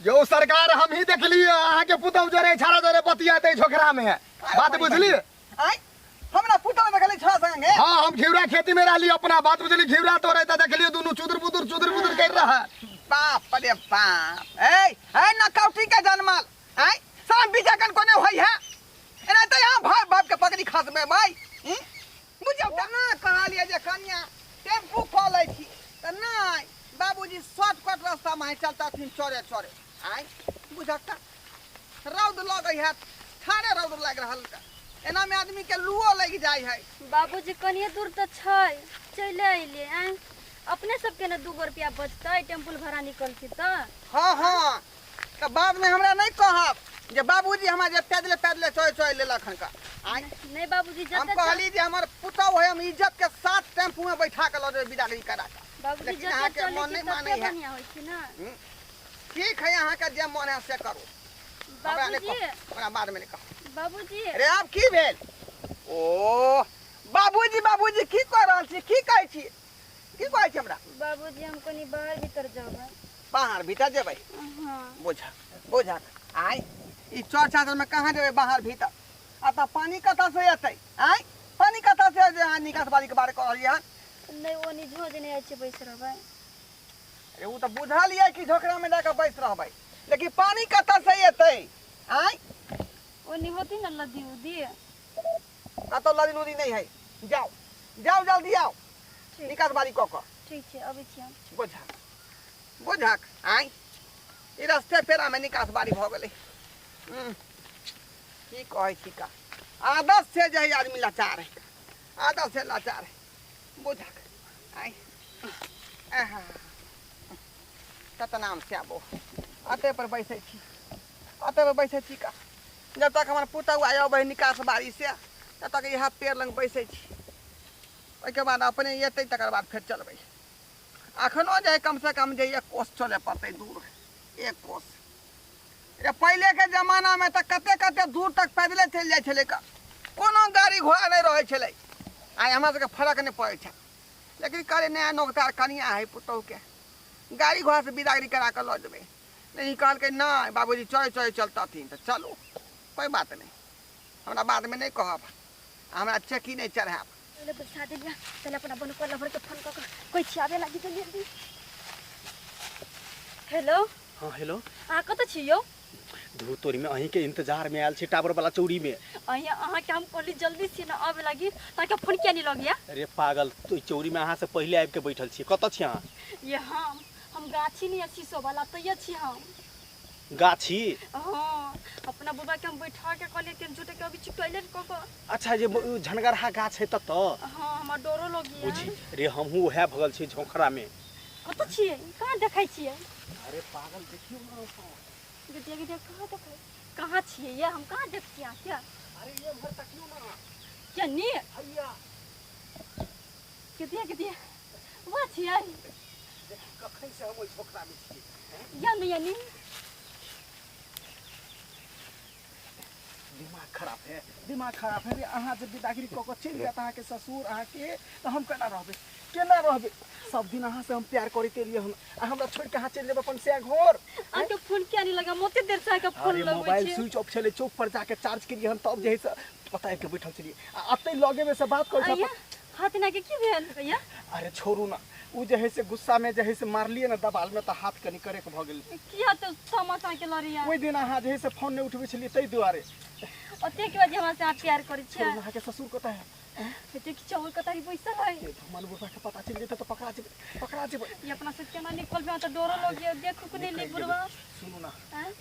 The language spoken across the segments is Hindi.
यो सरकार हम ही देख लिए अहाँ के पुतौ जरे छाड़ा जरे बतियाते झोकरा में है बात बुझली आई हमरा पुतौ देखली छा संगे हां हम घिवरा खेती में रहली अपना बात बुझली घिवरा तोरे त देखलिए दोनों चुदर बुदर कर रहा है बाप रे बाप ए नकौटी के जन्मल आई सब बिजकन कोने होई है एना त यहां भाई बाप के पकड़ी खास में भाई बुझौ त ना कहलिए जे कन्या टेम्पू खोलै छी त नहीं बाबूजी शॉर्टकट रास्ता में चलता थी चोरे चोरे आई बुझक रौद लगे है थारे रौद लग रहल एना में आदमी के लुओ लग जाय है बाबूजी कनिए दूर तो छै चले आइले हैं अपने सबके न 2 रुपया बचतै टेम्पू भाड़ा निकलती त हां हां त बाद में हमरा नहीं कहब जे बाबूजी हमरा जे पैदले चोय लेलक हन का आई नहीं बाबूजी हम कहली जे हमर पुतौ है हम इज्जत के साथ टेम्पू में बैठा के ल विदागरी करा बाबूजी जहाँ के मन नहीं माने है बढ़िया होई छी ना ठीक है यहाँ का जे मन है से करो बाबूजी हमरा बाद में कहो बाबूजी अरे आप की भेल ओ बाबूजी की कर रहल छी की कहै छी की कहै छी हमरा बाबूजी हम कनी बाहर भीतर जाबै बाहर भीतर जेबै हां बोझा आई ई चौर चादर में कहां जेबै बाहर भीतर आ त पानी कता से एतै आई पानी कता से जे निकास बारी के बारे कहलिए हन नहीं वो नहीं झोज नहीं आछे बैस रहबै अरे उ त बुझलिए कि झोकरा में जाके बैस रहबै लेकिन पानी कता से एतै आई वो नहीं होती ना लदी उदी कतो लदी उदी नहीं है जाओ जल्दी आओ निकास बारी क ठीक छै अबै छी हम बोझा आई ई रास्ते पेरा में निकास बारी भ गेलै की कहै छी का आदत से जे आदमी लाचार है आदत से लाचार है बोझा आई नाम से आबो अते पर बैठे छी का जब तक हमार पुतौ आयो बह निकास बारी से तब तक यहाँ पेड़ लंग बैठे छी ओके बाद अपने एतै तकर बाद फिर चलबै अखनो जे कम से कम जे 1 कोस चले पड़ते दूर 1 कोस रे पहले के जमाना में त कते दूर तक पैदले चल जाय छले का कोनो गाड़ी घोड़ा नहीं रहे छले आई हमरा सबके फर्क नहीं पड़े छै लेकिन करे नया नौकदार कनिया है पुतौ के गाड़ी घोड़ा से बिदागरी करा के ल जेबे नहीं कहल के ना बाबूजी चोय चलता थी तो चलो कोई बात नहीं हमरा बाद में नहीं कहब हमरा चेकी नहीं चढ़ाब पहले बसा दे लिया चल अपना बन को लवर के फोन कर कोई छियाबे लागी जल्दी जल्दी हेलो हां हेलो आ कत छियो धू तोरी में अही के इंतजार में आयल छी टावर वाला चौड़ी में अही अहा के हम कहली जल्दी से ना आवे लागी ताके फोन किया नहीं लगिया अरे पागल तू चौड़ी में अहाँ से पहले आब के बैठल छी कत छी अहाँ ये हम गाछी नहीं शीशो वाला तैया छी हम गाछी हां अपना बुबा के हम बैठा के कहले के जुटे के अभी टॉयलेट क अच्छा जे झनगरहा गाछ है त हां हमरा डरो लगिया बुझी रे हमहू ओहे भगल छी झोखरा में कत छी कहां देखाई छी अरे पागल देखियो ना गटिया कहाँ छिए ये हम कहाँ देखती हैं क्या अरे ये भर तकियो ना क्या नी भैया गटिया वो छिए कखन से हम ओइ छोकरा में छी या नहीं यानी दिमाग खराब है रे अहाँ जब बिदागरी क चल जाता है के ससुर अहाँ के तो हम केना रहबे सब दिन अहाँ से हम प्यार करते लिए हमरा छोड़ के हाथ चल जेब अपन से घर आके फोन किया नहीं लगा मोते देर से का फोन लगै छै मोबाइल स्विच ऑफ छले चौक पर जाके चार्ज करिए हम तब जे है पता है के बैठल छलिए अतै लगे में से बात कर हाथ ना के की भेल भैया अरे छोड़ू ना उ जे है से गुस्सा में जे है से मारलिए ना दबाल में त हाथ कनी करे के भ गेल किया तो समाता के लरिया ओइ दिन अहाँ जे है से फोन नहीं उठबै छलिए तै दुआरे ओते के वजह से आप प्यार करै छै अहाँ के ससुर कतै है बेटे की चावल कतारी पैसा है मन बुढ़ा के पता चल जेते तो पकड़ा जेबे ये अपना से केना निकल बे तो डरो लग गया देखो को नहीं ले बुढ़वा सुनू ना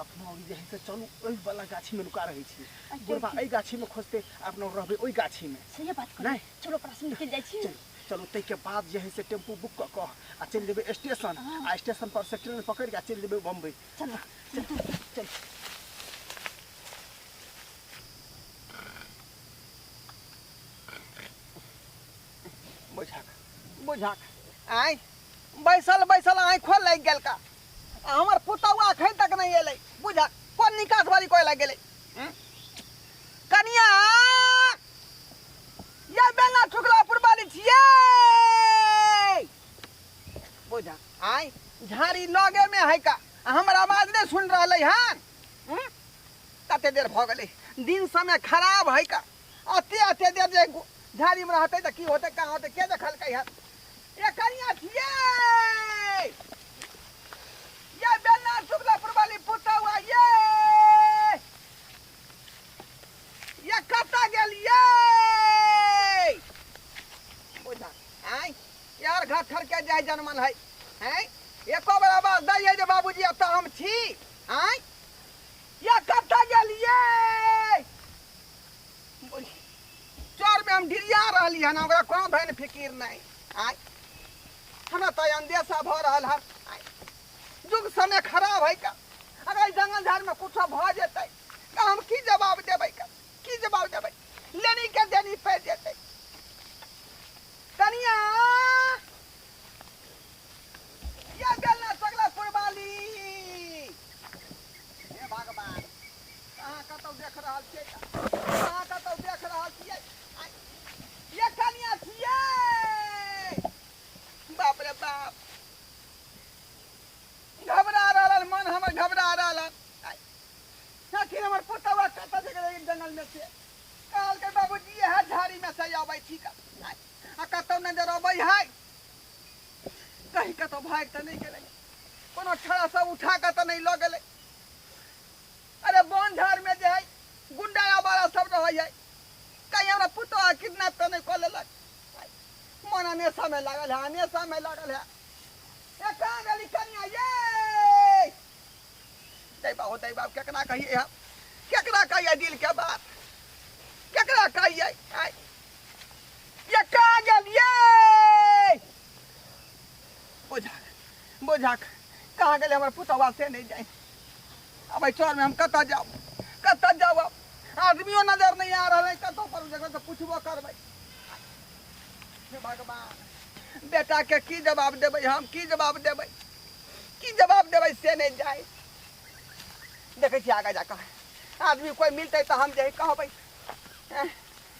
अपना ओइ जे है से चलू ओइ वाला गाछी में लुका रही छी बुढ़वा एई गाछी में खोजते अपना रहबे ओइ गाछी में सही बात कर नहीं चलो प्रश्न निकल जाय छी चलो तै के बाद जे है से टेम्पू बुक क आ चल जेबे स्टेशन आ स्टेशन पर से ट्रेन पकड़ के चल जेबे बम्बई चल बुझाक आई बैसल आई खोल लग गेल का हमर पुतौआ अखन तक नहीं एलै बुझा कोन निकास वाली कोई लग गेलै कनिया या बेना ठुकलापुर वाली छिए बुझा आई झाड़ी लगे में है का हमर आवाज नहीं सुन रहा है कते देर भ गए दिन समय खराब है का अते अते देर जे झाड़ी में रहते तो की होते कहाँ होते के देखल कही है ये कनिया छिए ये बेलना शुक्लापुर वाली पुता हुआ ये कता गेल ये बुझा आई यार घर घर के जाय जनमन है हैं एको बार आवाज दै जे बाबूजी अब हम छी आई या कता गेलिए चोर में हम ढिरिया रहली हन ओकरा कोनो धन फिकीर नहीं आई हमरा तो अंदेशा भ रहल है जुग समय खराब है का अगर जंगल झाड़ में कुछ भ जेतै तो हम की जवाब देबै का की जवाब देबै लेनी के देनी पे जेतै कनिया या बेलना शुक्लापुर वाली हे भगवान कहाँ कतौ देख रहल छियै कहाँ कतौ देख रहल छियै ये कनिया छियै बाप रे बाप घबरा रहल मन हमर घबरा रहल आखिर हमर पुतवा कतऽ से गेलै जंगल में से कहल के बाबूजी यह झाड़ी में से आबै छी का आ कतौ नजर अबै है कहीं कतौ भाग तऽ नहीं गेलै कोनो छड़ा सब उठा के तऽ नहीं लऽ गेलै अरे बोन झाड़ में जे है गुंडा आवारा सब रहै है कहीं हमरा पुतवा किडनैप तऽ नहीं कऽ लेलक मन हमेशा में लागल है हमेशा में लागल है ए कहाँ गेली कनिया ये दै बाबू केकरा कहिए हम केकरा कहिए दिल के बात केकरा कहिए ये कहाँ गेलिए बुझा कहाँ गेले हमर पुतवा से नहीं जाए अब चोर में हम कतऽ जाओ आदमियों नजर नहीं आ रहा है कतौ पर जगह तो पूछबो करबै हे भगवान बेटा के की जवाब देबै हम की जवाब देबै से नहीं जाए देखे छी आगे जाकर आदमी कोई मिलते तो हम जे कहबै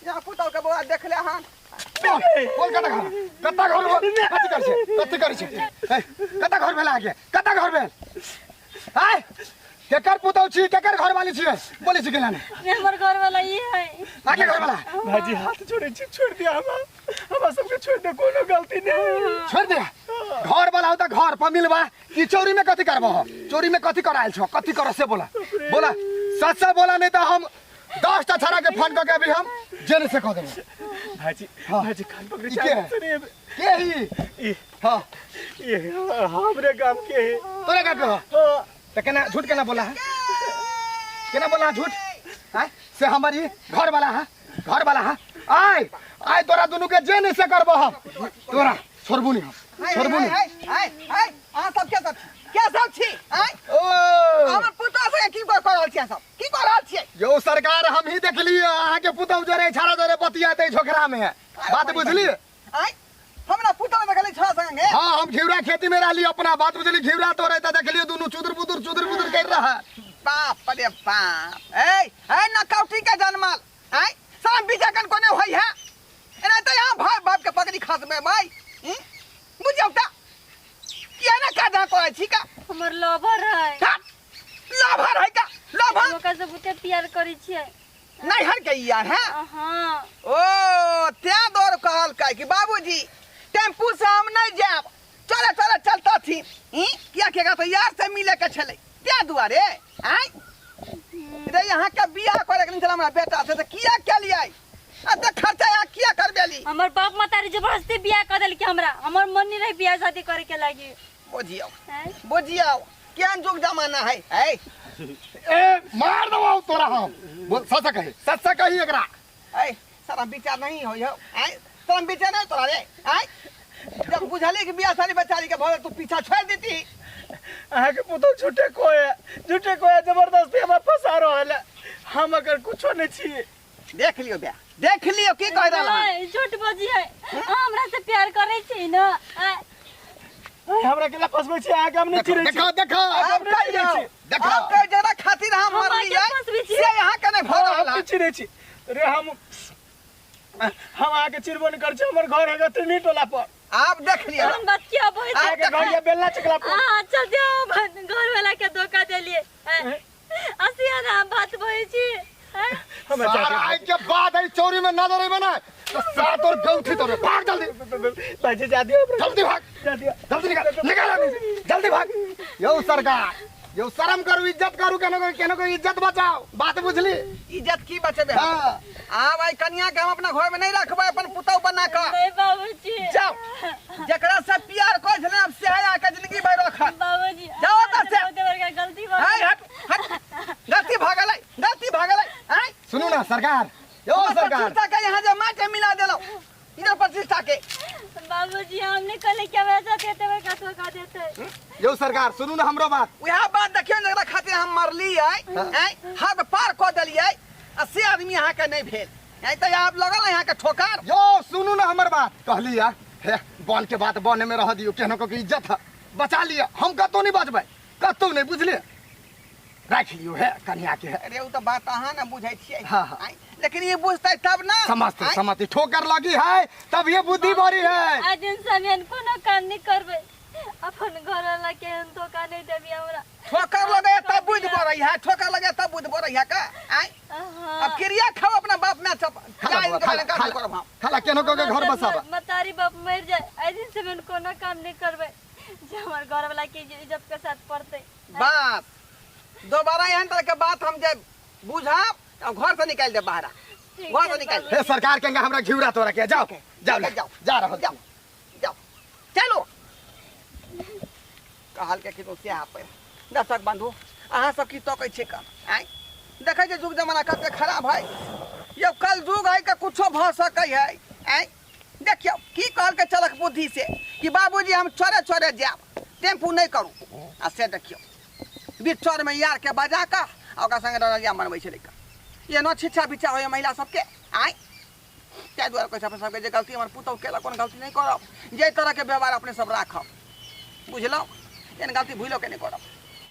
जहाँ पुतौ के बौआ देख ले हन बोल कता घर कथी कर छै कता घर भेला आगे कता घर भेल हाय केकर पुतौ छी केकर घर वाली छी बोले छी केला ने हमर घर वाला ये है आगे घर वाला भाजी हाथ जोड़े छी छोड़ दिया हम सबके छोड़ दे कोनो गलती नहीं छोड़ दे घर वाला हो त घर पर मिलबा कि चोरी में कथी करबो चोरी में कथी करायल छ कथी कर से बोला सच से बोला नहीं तो हम 10 टा छड़ा के फोन करके अभी हम जेल से कह देबो भाजी खान पकड़े के ही हां ये हमरे गांव के है तोरे का कह तो केना झूठ केना बोला है केना बोला झूठ है से हमारी घर वाला है आय तोरा दोनों के जेल से करबो हम तोरा छोड़बू नहीं आ सब क्या सब छी हमर पुतवा से की कर रहल छी सब की कर रहल छी यो सरकार हम ही देख लिए अहाँ के पुतौ जरे छाड़ा जरे बतियाते झोकरा में बात बुझली हमरा पुतवा देखले छ संगे हां हम घिवरा खेती में रहली अपना बात बुझली घिवरा तोरे त देखलिए दोनों चुदर बुदर कर रहा बाप रे बाप ए नकौटी के जन्मल सब बिजकन कोने होई है एना त यहां भाई बाप के पकड़ी खास में भाई बुझौ त किया ना कादा को छी का हमर लवर है लवर है का लवर ओका से बुते प्यार करै छियै नहीं हर के यार है हां ओ त्या दौर कहल का कि बाबूजी टेम्पू से हम नहीं जाब चले चलता थी किया केगा तो यार से मिले के छले त्या दुआरे रे यहाँ के बियाह करे के हमरा बेटा से किया के लिए अते खर्चा किया करबेली हमर बाप मातारी जबरदस्ती बियाह कर देल के हमरा हमर मन नहीं रहे बियाह शादी करे के लागी बुझियो केन जुग जमाना है ए मार दबाओ तोरा हम बोल सच कही एकरा सारा विचार नहीं हो सारा विचार नहीं तोरा रे जब बुझली कि बियाह साली बेचारी के भले तू पीछा छोड़ देती अहाँ के पुतो झूठे कोया जबरदस्ती हम फंसा रहल हम अगर कुछो नहीं छी देख लियो की कह रहल है झूठ बजी है हमरा से प्यार करे छी न हमरा के ला फसबै छी आगे हम नहीं चिरै छी देखो आप कह जरा खातिर हम मर लिए से यहां कने भर रहल चिरै छी रे हम आगे चिरबो नहीं कर छी हमर घर है गतनी टोला पर आप देख लिया हम बात क्या बोल आगे घड़िया बेलना चकला हां चल दियो घर वाला के धोखा देलिए असिया ना बात बोल छी सारा आई के बाद आई चोरी में नजर आई बना तो सात और गौठी तोरे भाग जल्दी पैसे जा दियो जल्दी भाग जल्दी निकाल जल्दी भाग यो सरकार यो शर्म करू इज्जत करू केनो को इज्जत बचाओ बात बुझली इज्जत की बचेबे हां आ भाई कन्या के हम अपना घर में नहीं रखबे अपन पुतौ बना के नहीं बाबूजी जाओ जकरा से प्यार कोइ छले अब से आया के जिंदगी भर रखत बाबूजी जाओ त से देवर का गलती हो हाय हट गलती भागले हाय सुनो ना सरकार यो सरकार प्रतिष्ठा के यहाँ जे माटे मिला देलो इधर प्रतिष्ठा के बाबूजी हमने कल क्या वैसा देते हुए का धोखा देते यो सरकार सुनू ना हमरो बात वह बात देखियो जकरा खातिर हम मरली है हद पार को देलिए 80 आदमी यहाँ के नहीं भेल नहीं तो आप लगल यहाँ के ठोकर यो सुनू ना हमर बात कहली या हे बन के बात बने में रह दियो केनो को इज्जत है बचा लिया हम कतो नहीं बचबै कतो नहीं बुझलिए राख लियो है कन्या के है अरे वो तो बात अहाँ ना बुझाई छियै हाँ, हाँ। लेकिन ये बुझते तब ना समझते ठोकर लगी है तब ये बुद्धि बड़ी है आज दिन समय कोनो काम नहीं करबे अपन घर वाला के हम धोखा नहीं देबी हमरा ठोकर लगे तब बुझ रही है ठोकर लगे तब बुझ रही है का आई अब क्रिया खाओ अपना बाप में सब खाला केनो को के घर बसावा मतारी बाप मर जाए आज दिन समय कोनो काम नहीं करबे जे हमर घर वाला के इज्जत के साथ पड़ते बस दोबारा यहाँ तरह के बात हम जब बुझा अब घर से निकाल दे बाहर घर से निकाल हे सरकार के हमरा घिउरा तोरा के जाओ जाओ जा रहो जाओ जाओ चलो कहल के कि तो क्या पे दर्शक बंधु अहाँ सब की तो कहै का आई देखै जे जुग जमाना कते खराब है ये कल जुग है के कुछो भ सकै है आई देखियो की कहल के चलक बुद्धि से कि बाबूजी हम छोरे जाब टेम्पू नहीं करू आ से देखियो बिछोर में यार के बजा का ओकरा संगे रजिया मनबै छै लइका ये न छिछा बिछा होय महिला सबके आई क्या द्वारा कोई सब सबके जे गलती हमर पुतौ केला कोन गलती नहीं करब जे तरह के व्यवहार अपने सब राखब बुझलो एन गलती भूलो के नहीं करब